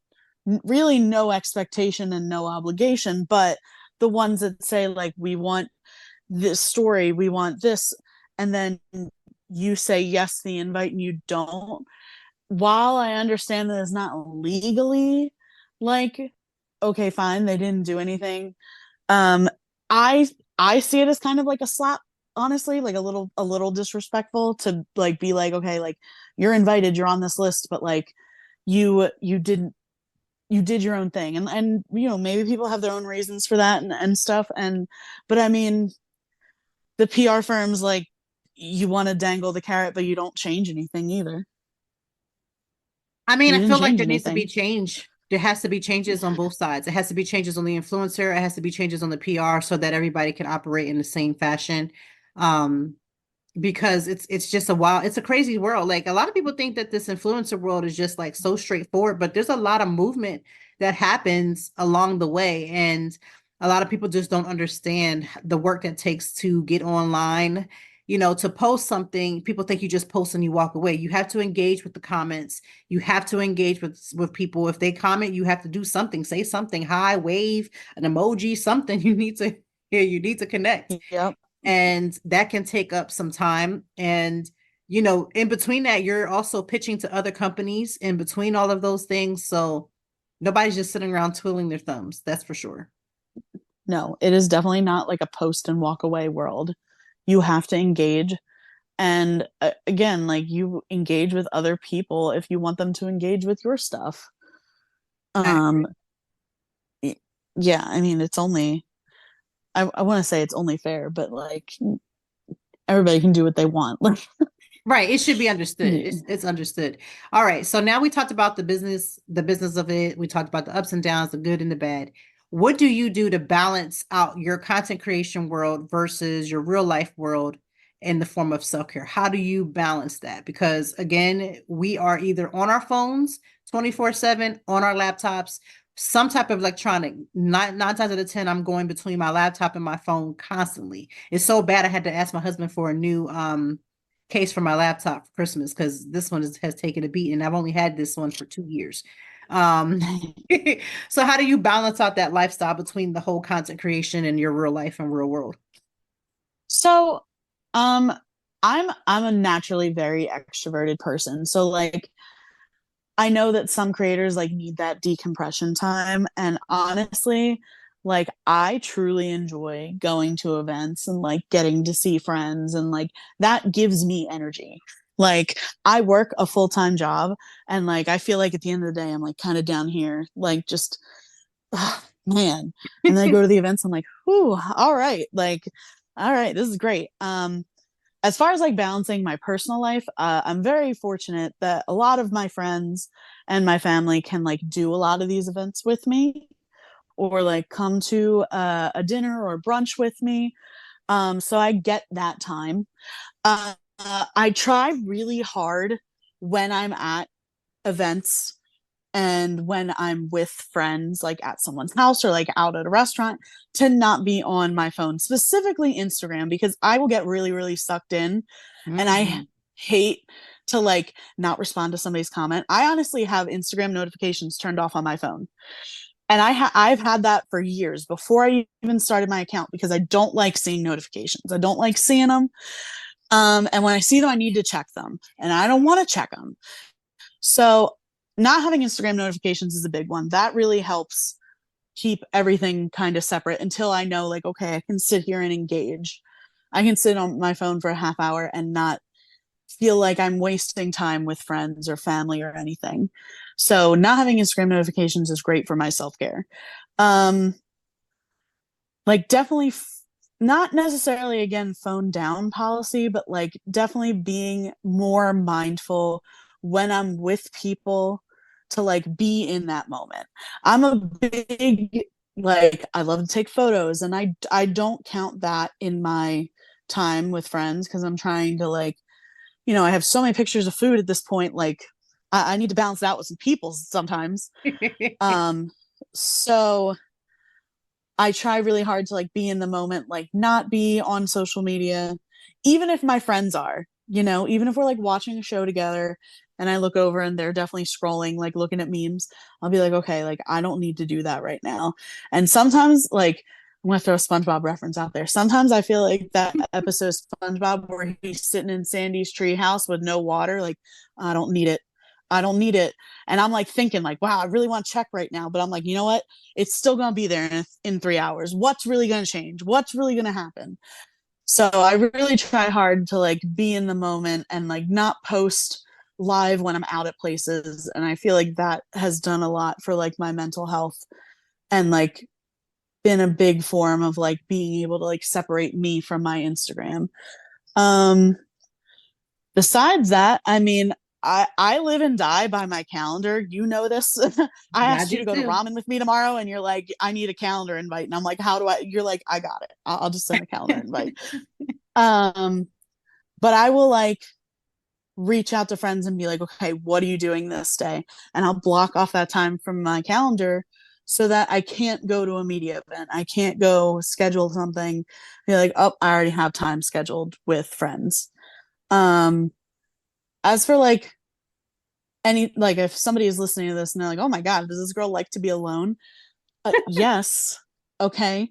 really no expectation and no obligation. But the ones that say like we want this story, we want this, and then you say yes to the invite and you don't, while I understand that it's not legally like, okay, fine, they didn't do anything. um i I see it as kind of like a slap, honestly, like a little disrespectful to like be like, okay, like you're invited, you're on this list, but like you did your own thing. And maybe people have their own reasons for that and stuff. But I mean, the PR firms, like, you want to dangle the carrot, but you don't change anything either. I mean, You I didn't feel like change there needs to be anything. change. There has to be changes on both sides. It has to be changes on the influencer. It has to be changes on the PR so that everybody can operate in the same fashion. Um, because it's just it's a crazy world. Like a lot of people think that this influencer world is just like so straightforward, but there's a lot of movement that happens along the way. And a lot of people just don't understand the work that takes to get online. To post something, people think you just post and you walk away. You have to engage with the comments. You have to engage with people. If they comment, you have to do something, say something, hi, wave, an emoji, something. You need to connect, Yep. and that can take up some time. And in between that, you're also pitching to other companies in between all of those things, so nobody's just sitting around twiddling their thumbs, that's for sure. No, it is definitely not like a post and walk away world. You have to engage. And again, like, you engage with other people if you want them to engage with your stuff. I Um, agree. yeah, I mean, I want to say it's only fair, but like everybody can do what they want. Like, Right, it should be understood. yeah. It's understood. All right, so now we talked about the business of it. We talked about the ups and downs, the good and the bad. What do you do to balance out your content creation world versus your real life world in the form of self-care? How do you balance that? Because again, we are either on our phones 24/7, on our laptops, some type of electronic. Nine times out of 10, I'm going between my laptop and my phone constantly. It's so bad I had to ask my husband for a new case for my laptop for Christmas because this one has taken a beat, and I've only had this one for 2 years. Um, so how do you balance out that lifestyle between the whole content creation and your real life and real world? So, um, I'm a naturally very extroverted person. So like I know that some creators like need that decompression time. And honestly, like I truly enjoy going to events and like getting to see friends and like that gives me energy. Like I work a full-time job and like I feel like at the end of the day I'm like kind of down here, like just man. And then I go to the events, I'm like, whew, all right, like, all right, this is great. As far as like balancing my personal life, I'm very fortunate that a lot of my friends and my family can like do a lot of these events with me or like come to a dinner or brunch with me. So I get that time. I try really hard when I'm at events and when I'm with friends, like at someone's house or like out at a restaurant, to not be on my phone, specifically Instagram, because I will get really, really sucked in and I Mhm. hate to like not respond to somebody's comment. I honestly have Instagram notifications turned off on my phone. And I've had that for years before I even started my account because I don't like seeing notifications. I don't like seeing them. And when I see them, I need to check them, and I don't want to check them. So not having Instagram notifications is a big one. That really helps keep everything kind of separate until I know, like, okay, I can sit here and engage. I can sit on my phone for a half hour and not feel like I'm wasting time with friends or family or anything. So not having Instagram notifications is great for my self-care. Um, like definitely not necessarily again phone down policy, but like definitely being more mindful when I'm with people to like be in that moment. I'm a big like I love to take photos and I don't count that in my time with friends because I'm trying to like, I have so many pictures of food at this point, like I need to balance that with some people sometimes. Um so I try really hard to like be in the moment, like not be on social media, even if my friends are, even if we're like watching a show together and I look over and they're definitely scrolling, like looking at memes, I'll be like, okay, like I don't need to do that right now. And sometimes, like, I'm gonna throw a SpongeBob reference out there. Sometimes I feel like that episode of SpongeBob where he's sitting in Sandy's tree house with no water, like, I don't need it. I don't need it. And I'm like thinking, like, wow, I really want to check right now. But I'm like, you know what? It's still going to be there in 3 hours. What's really going to change? What's really going to happen? So I really try hard to like be in the moment and like not post live when I'm out at places. And I feel like that has done a lot for like my mental health and like been a big form of like being able to like separate me from my Instagram. Um, Besides that, I mean, I live and die by my calendar. You know this. I Yeah, I asked you do to go to too. ramen with me tomorrow, and you're like, I need a calendar invite. And I'm like, how do I? You're like, I got it. I'll just send a calendar invite. Um, but I will like reach out to friends and be like, okay, what are you doing this day? And I'll block off that time from my calendar so that I can't go to a media event. I can't go schedule something. Be like, oh, I already have time scheduled with friends. Um, as for like any like if somebody is listening to this and they're like, oh my god, does this girl like to be alone? Yes. Okay.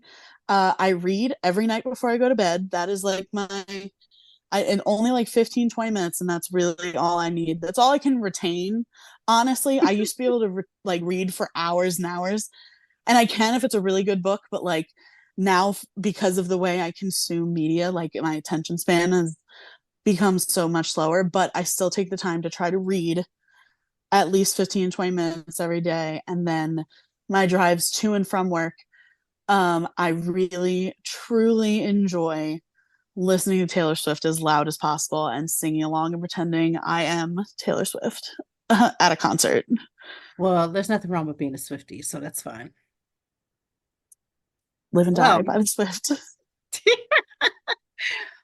I read every night before I go to bed. That is like and only like 15, 20 minutes, and that's really all I need. That's all I can retain. Honestly, I used to be able to like read for hours and hours, and I can if it's a really good book, but like now because of the way I consume media, like my attention span has become so much slower, but I still take the time to try to read at least 15, 20 minutes every day. And then my drives to and from work, I really, truly enjoy listening to Taylor Swift as loud as possible and singing along and pretending I am Taylor Swift at a concert. Well, there's nothing wrong with being a Swiftie, so that's fine. Live and die Well, by the Swift.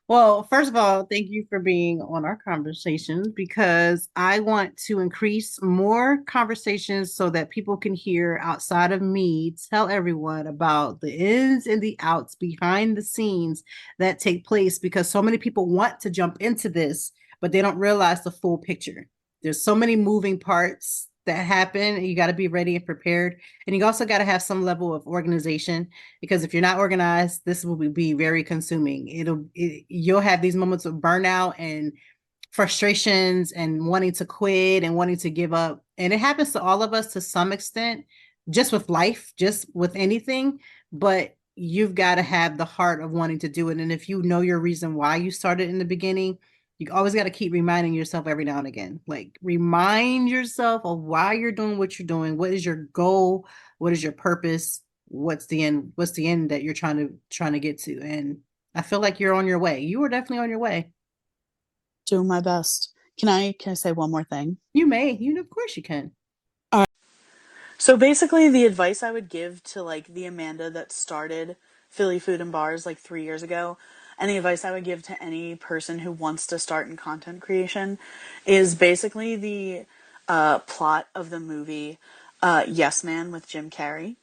well, first of all, thank you for being on our conversations because I want to increase more conversations so that people can hear outside of me tell everyone about the ins and the outs behind the scenes that take place because so many people want to jump into this, but they don't realize the full picture. There's so many moving parts that happen. You got to be ready and prepared. And you also got to have some level of organization, because if you're not organized, this will be very consuming. You'll have these moments of burnout and frustrations and wanting to quit and wanting to give up. And it happens to all of us to some extent, just with life, just with anything. But you've got to have the heart of wanting to do it. And if you know your reason why you started in the beginning, you always got to keep reminding yourself every now and again. Like, remind yourself of why you're doing what you're doing. What is your goal? What is your purpose? What's the end? What's the end that you're trying to get to? And I feel like you're on your way. You are definitely on your way. Doing my best. Can I say one more thing? You may. Of course you can. All right. So basically, the advice I would give to like the Amanda that started Philly Food and Bars like 3 years ago, and the advice I would give to any person who wants to start in content creation, is basically the plot of the movie Yes Man with Jim Carrey.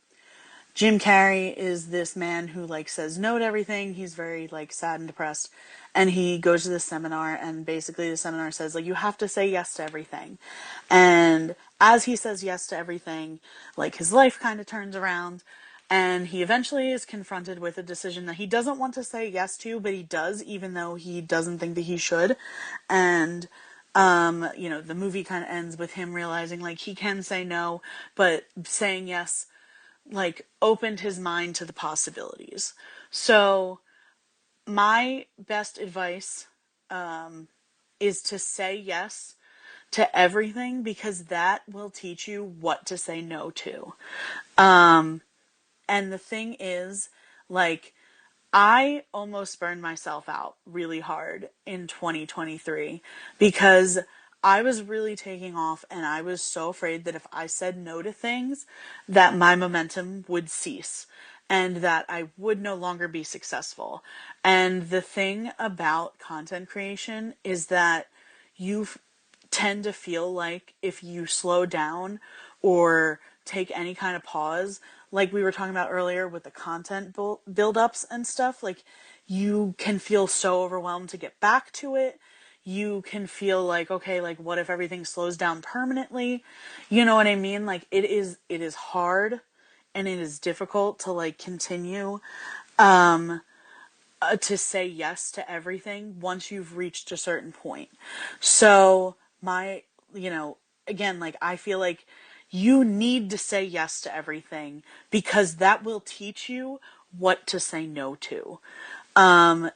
Jim Carrey is this man who like says no to everything. He's very like sad and depressed, and he goes to this seminar, and basically the seminar says like you have to say yes to everything. And as he says yes to everything, like his life kind of turns around, and he eventually is confronted with a decision that he doesn't want to say yes to, but he does, even though he doesn't think that he should. And the movie kind of ends with him realizing like he can say no, but saying yes like opened his mind to the possibilities. So my best advice is to say yes to everything, because that will teach you what to say no to. And the thing is, like, I almost burned myself out really hard in 2023 because I was really taking off, and I was so afraid that if I said no to things, that my momentum would cease and that I would no longer be successful. And the thing about content creation is that you tend to feel like if you slow down or take any kind of pause, like we were talking about earlier with the content build-ups and stuff, like you can feel so overwhelmed to get back to it. You can feel like, okay, like what if everything slows down permanently? You know what I mean? Like it is hard, and it is difficult to like continue to say yes to everything once you've reached a certain point. So again, like I feel like you need to say yes to everything, because that will teach you what to say no to.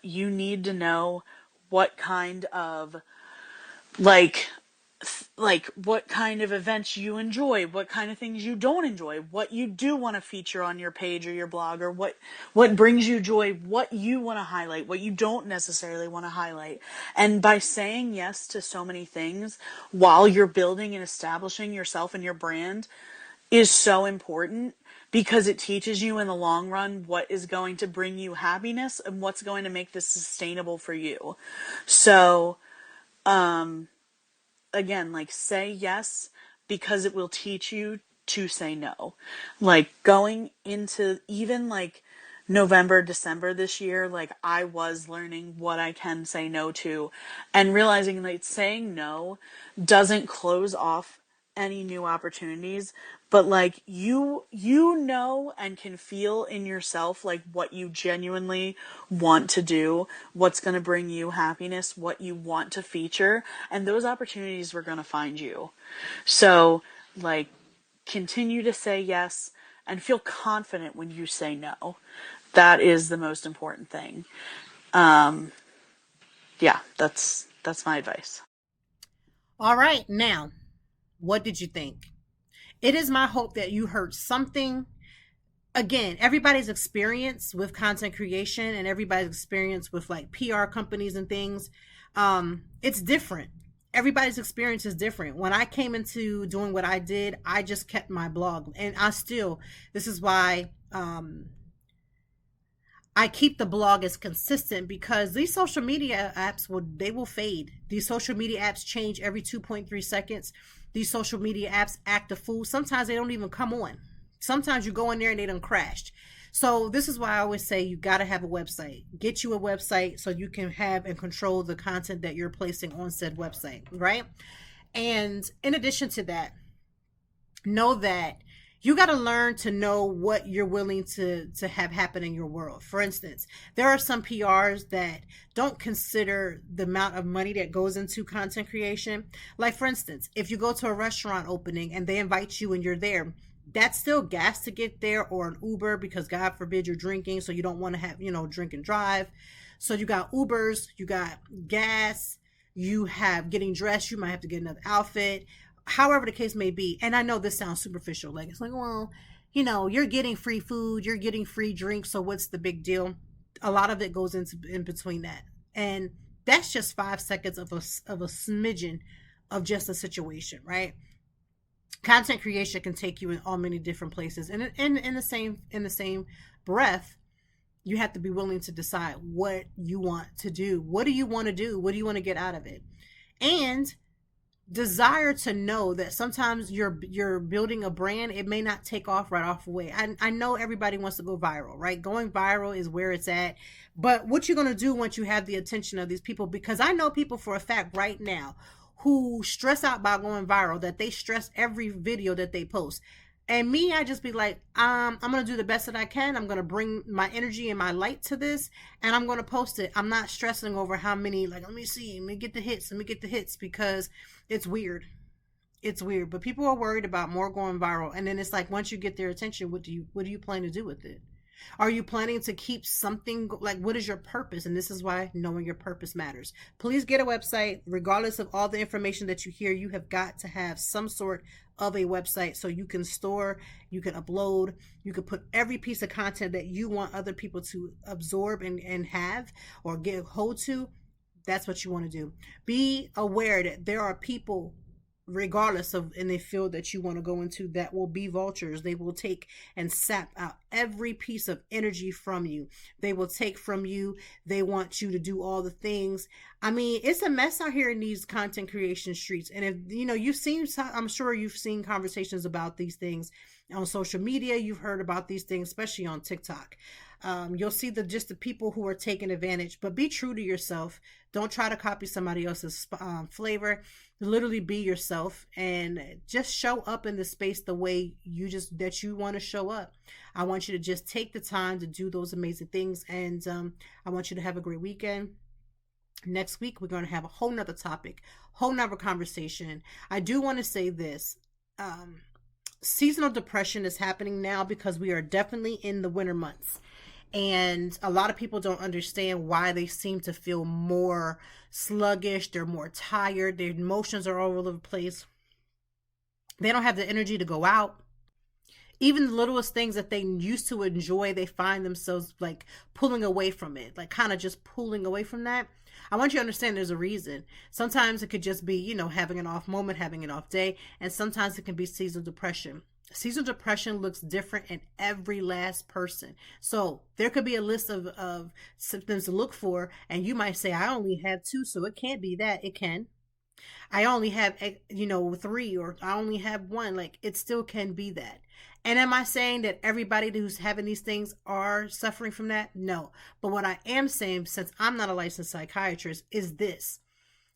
You need to know what kind of what kind of events you enjoy, what kind of things you don't enjoy, what you do want to feature on your page or your blog, or what brings you joy, what you want to highlight, what you don't necessarily want to highlight. And by saying yes to so many things while you're building and establishing yourself and your brand is so important, because it teaches you in the long run what is going to bring you happiness and what's going to make this sustainable for you. So, again, like say yes, because it will teach you to say no. Like going into even like November, December this year, like I was learning what I can say no to, and realizing that saying no doesn't close off any new opportunities, but like you know and can feel in yourself like what you genuinely want to do, what's going to bring you happiness, what you want to feature, and those opportunities were going to find you. So like continue to say yes and feel confident when you say no. That is the most important thing. Yeah, that's my advice. All right, now, what did you think? It is my hope that you heard something. Again, everybody's experience with content creation and everybody's experience with like PR companies and things, it's different. Everybody's experience is different. When I came into doing what I did, I just kept my blog, and this is why I keep the blog as consistent, because these social media apps will fade. These social media apps change every 2.3 seconds. These social media apps act a fool. Sometimes they don't even come on. Sometimes you go in there and they done crashed. So this is why I always say you got to have a website. Get you a website so you can have and control the content that you're placing on said website, right? And in addition to that, know that you got to learn to know what you're willing to have happen in your world. For instance, there are some PRs that don't consider the amount of money that goes into content creation. Like, for instance, if you go to a restaurant opening and they invite you and you're there, that's still gas to get there, or an Uber, because God forbid you're drinking, so you don't want to have, drink and drive. So you got Ubers, you got gas, you have getting dressed, you might have to get another outfit, however the case may be. And I know this sounds superficial, like it's like, well, you're getting free food, you're getting free drinks, so what's the big deal? A lot of it goes into in between that, and that's just 5 seconds of a smidgen of just a situation, right? Content creation can take you in all many different places, and in the same breath, you have to be willing to decide what you want to do. What do you want to do? What do you want to get out of it? And desire to know that sometimes you're building a brand, it may not take off right off away. I know everybody wants to go viral, right? Going viral is where it's at. But what you're going to do once you have the attention of these people, because I know people for a fact right now who stress out by going viral, that they stress every video that they post. And me, I just be like, I'm going to do the best that I can. I'm going to bring my energy and my light to this, and I'm going to post it. I'm not stressing over how many, like, let me get the hits, because it's weird. It's weird. But people are worried about more going viral. And then it's like, once you get their attention, what do you plan to do with it? Are you planning to keep something, like, what is your purpose? And this is why knowing your purpose matters. Please get a website. Regardless of all the information that you hear, you have got to have some sort of a website so you can store, you can upload, you can put every piece of content that you want other people to absorb and have or get hold to. That's what you want to do. Be aware that there are people, regardless of in the field that you want to go into, that will be vultures. They will take and sap out every piece of energy from you. They will take from you. They want you to do all the things. I mean, it's a mess out here in these content creation streets. And if you've seen, I'm sure you've seen conversations about these things on social media. You've heard about these things, especially on TikTok. You'll see the people who are taking advantage. But be true to yourself. Don't try to copy somebody else's flavor. Literally be yourself and just show up in the space the way that you want to show up. I want you to just take the time to do those amazing things, and I want you to have a great weekend. Next week we're going to have a whole nother topic, whole nother conversation. I do want to say this. Seasonal depression is happening now because we are definitely in the winter months. And a lot of people don't understand why they seem to feel more sluggish. They're more tired. Their emotions are all over the place. They don't have the energy to go out. Even the littlest things that they used to enjoy, they find themselves like pulling away from it, like kind of just pulling away from that. I want you to understand there's a reason. Sometimes it could just be, having an off moment, having an off day. And sometimes it can be seasonal depression. Seasonal depression looks different in every last person. So there could be a list of symptoms to look for, and you might say, I only have 2, so it can't be that. It can. I only have, 3, or I only have 1. Like, it still can be that. And am I saying that everybody who's having these things are suffering from that? No. But what I am saying, since I'm not a licensed psychiatrist, is this.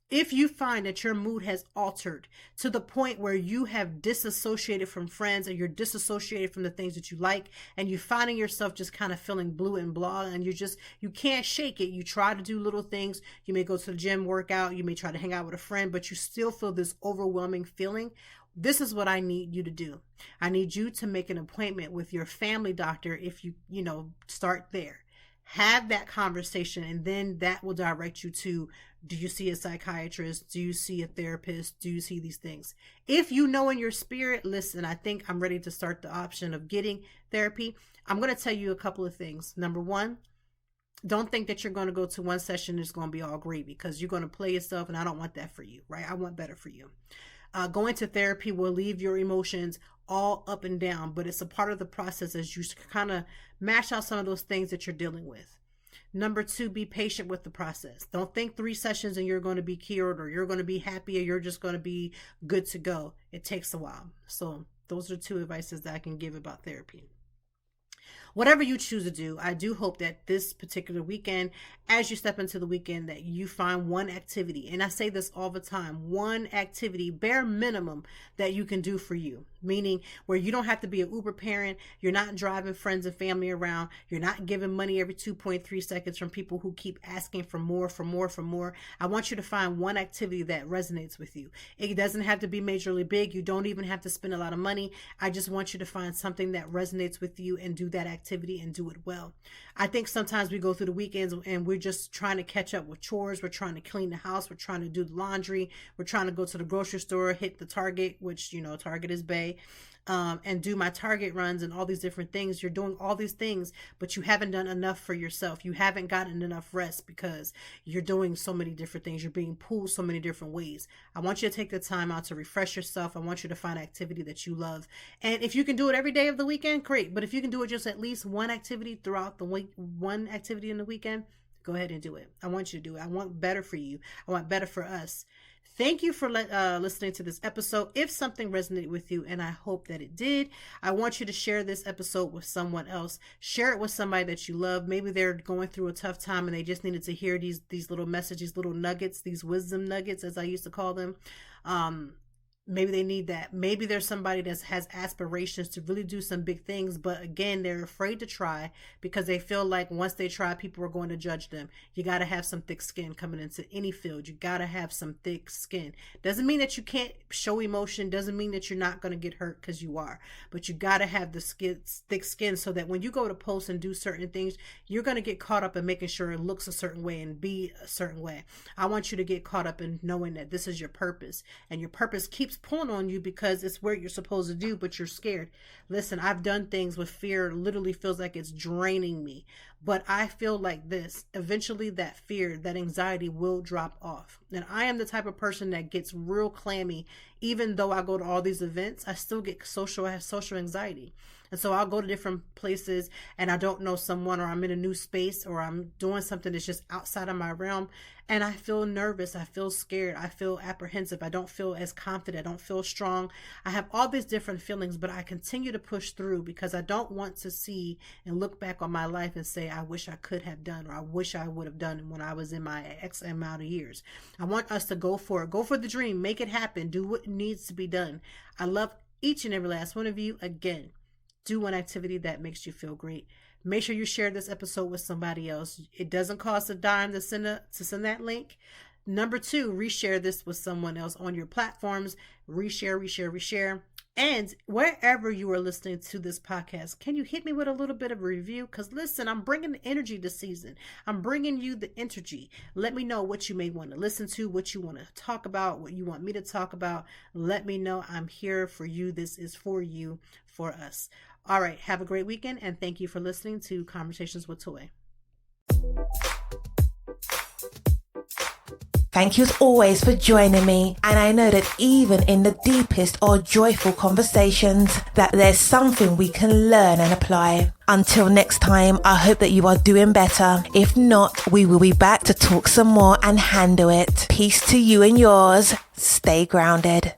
If you find that your mood has altered to the point where you have disassociated from friends, and you're disassociated from the things that you like, and you're finding yourself just kind of feeling blue and blah, and you can't shake it. You try to do little things. You may go to the gym, work out. You may try to hang out with a friend, but you still feel this overwhelming feeling. This is what I need you to do. I need you to make an appointment with your family doctor. If you start there, have that conversation, and then that will direct you to, do you see a psychiatrist? Do you see a therapist? Do you see these things? If you know in your spirit, listen, I think I'm ready to start the option of getting therapy. I'm going to tell you a couple of things. Number one, don't think that you're going to go to one session and it's going to be all great, because you're going to play yourself, and I don't want that for you, right? I want better for you. Going to therapy will leave your emotions all up and down, but it's a part of the process as you kind of mash out some of those things that you're dealing with. Number 2, be patient with the process. Don't think 3 sessions and you're going to be cured, or you're going to be happy, or you're just going to be good to go. It takes a while. So those are 2 advices that I can give about therapy. whatever you choose to do, I do hope that this particular weekend, as you step into the weekend, that you find one activity. And I say this all the time, one activity, bare minimum, that you can do for you. Meaning where you don't have to be an Uber parent. You're not driving friends and family around. You're not giving money every 2.3 seconds from people who keep asking for more, for more, for more. I want you to find one activity that resonates with you. It doesn't have to be majorly big. You don't even have to spend a lot of money. I just want you to find something that resonates with you and do that activity and do it well. I think sometimes we go through the weekends and we're just trying to catch up with chores. We're trying to clean the house. We're trying to do the laundry. We're trying to go to the grocery store, hit the Target, which, Target is Bay, and do my Target runs and all these different things. You're doing all these things, but you haven't done enough for yourself. You haven't gotten enough rest because you're doing so many different things. You're being pulled so many different ways. I want you to take the time out to refresh yourself. I want you to find activity that you love. And if you can do it every day of the weekend, great. But if you can do it just at least one activity throughout the week, one activity in the weekend, go ahead and do it. I want you to do it. I want better for you. I want better for us. Thank you for listening to this episode. If something resonated with you, and I hope that it did, I want you to share this episode with someone else. Share it with somebody that you love. Maybe they're going through a tough time and they just needed to hear these little messages, these little nuggets, these wisdom nuggets, as I used to call them. Maybe they need that. Maybe there's somebody that has aspirations to really do some big things, but again, they're afraid to try because they feel like once they try, people are going to judge them. You got to have some thick skin coming into any field. You got to have some thick skin. Doesn't mean that you can't show emotion. Doesn't mean that you're not going to get hurt, because you are. But you got to have the thick skin so that when you go to post and do certain things, you're going to get caught up in making sure it looks a certain way and be a certain way. I want you to get caught up in knowing that this is your purpose, and your purpose keeps pulling on you because it's where you're supposed to do, but you're scared. Listen, I've done things with fear literally feels like it's draining me, but I feel like this, eventually that fear, that anxiety will drop off. And I am the type of person that gets real clammy. Even though I go to all these events, I still get I have social anxiety. And so I'll go to different places and I don't know someone, or I'm in a new space, or I'm doing something that's just outside of my realm, and I feel nervous. I feel scared. I feel apprehensive. I don't feel as confident. I don't feel strong. I have all these different feelings, but I continue to push through because I don't want to see and look back on my life and say, I wish I could have done, or I wish I would have done when I was in my X amount of years. I want us to go for it. Go for the dream. Make it happen. Do what needs to be done. I love each and every last one of you. Again, do one activity that makes you feel great. Make sure you share this episode with somebody else. It doesn't cost a dime to send that link. Number 2, reshare this with someone else on your platforms. Reshare. And wherever you are listening to this podcast, can you hit me with a little bit of a review? Because listen, I'm bringing the energy this season. I'm bringing you the energy. Let me know what you may want to listen to, what you want to talk about, what you want me to talk about. Let me know. I'm here for you. This is for you, for us. All right. Have a great weekend. And thank you for listening to Conversations with Toy. Thank you as always for joining me, and I know that even in the deepest or joyful conversations that there's something we can learn and apply. Until next time, I hope that you are doing better. If not, we will be back to talk some more and handle it. Peace to you and yours. Stay grounded.